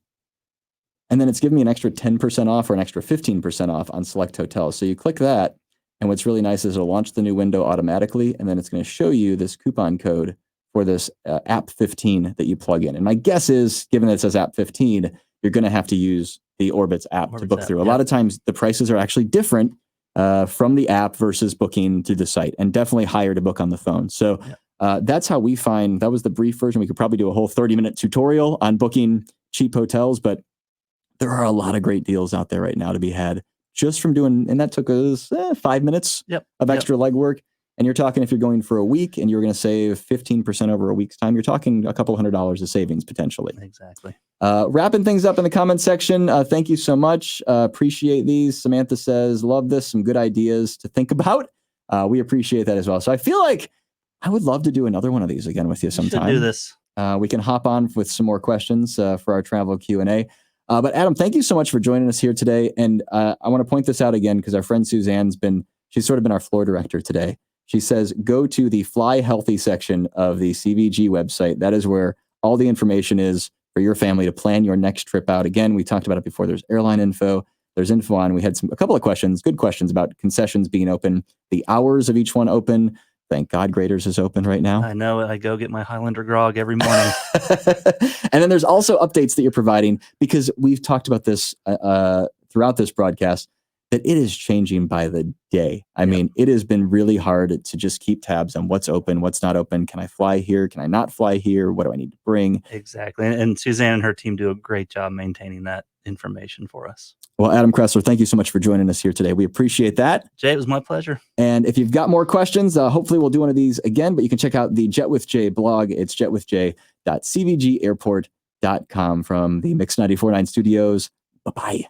And then it's giving me an extra 10% off or an extra 15% off on select hotels. So you click that. And what's really nice is it'll launch the new window automatically. And then it's going to show you this coupon code for this app 15 that you plug in. And my guess is, given that it says app 15, you're going to have to use the Orbitz app to book through. A lot of times the prices are actually different from the app versus booking through the site, and definitely higher to book on the phone. So that's how we find, that was the brief version. We could probably do a whole 30-minute tutorial on booking cheap hotels, but there are a lot of great deals out there right now to be had just from doing, and that took us 5 minutes of extra legwork. And you're talking, if you're going for a week and you're going to save 15% over a week's time, you're talking a couple $100 of savings potentially. Exactly. Wrapping things up in the comment section. Thank you so much. Appreciate these. Samantha says, love this. Some good ideas to think about. We appreciate that as well. So I feel like I would love to do another one of these again with you sometime. We should do this. We can hop on with some more questions for our travel Q&A. But Adam, thank you so much for joining us here today. And I want to point this out again because our friend Suzanne's she's sort of been our floor director today. She says, go to the Fly Healthy section of the CVG website. That is where all the information is for your family to plan your next trip out. Again, we talked about it before. There's airline info. There's info on, we had a couple of questions, good questions about concessions being open, the hours of each one open. Thank God Graders is open right now. I know. I go get my Highlander grog every morning. And then there's also updates that you're providing, because we've talked about this throughout this broadcast. that it is changing by the day. I mean, it has been really hard to just keep tabs on what's open, what's not open. Can I fly here? Can I not fly here? What do I need to bring? Exactly. And Suzanne and her team do a great job maintaining that information for us. Well, Adam Kressler, thank you so much for joining us here today. We appreciate that. Jay, it was my pleasure. And if you've got more questions, hopefully we'll do one of these again, but you can check out the Jet with Jay blog. It's jetwithjay.cvgairport.com from the Mix 94.9 studios. Bye-bye.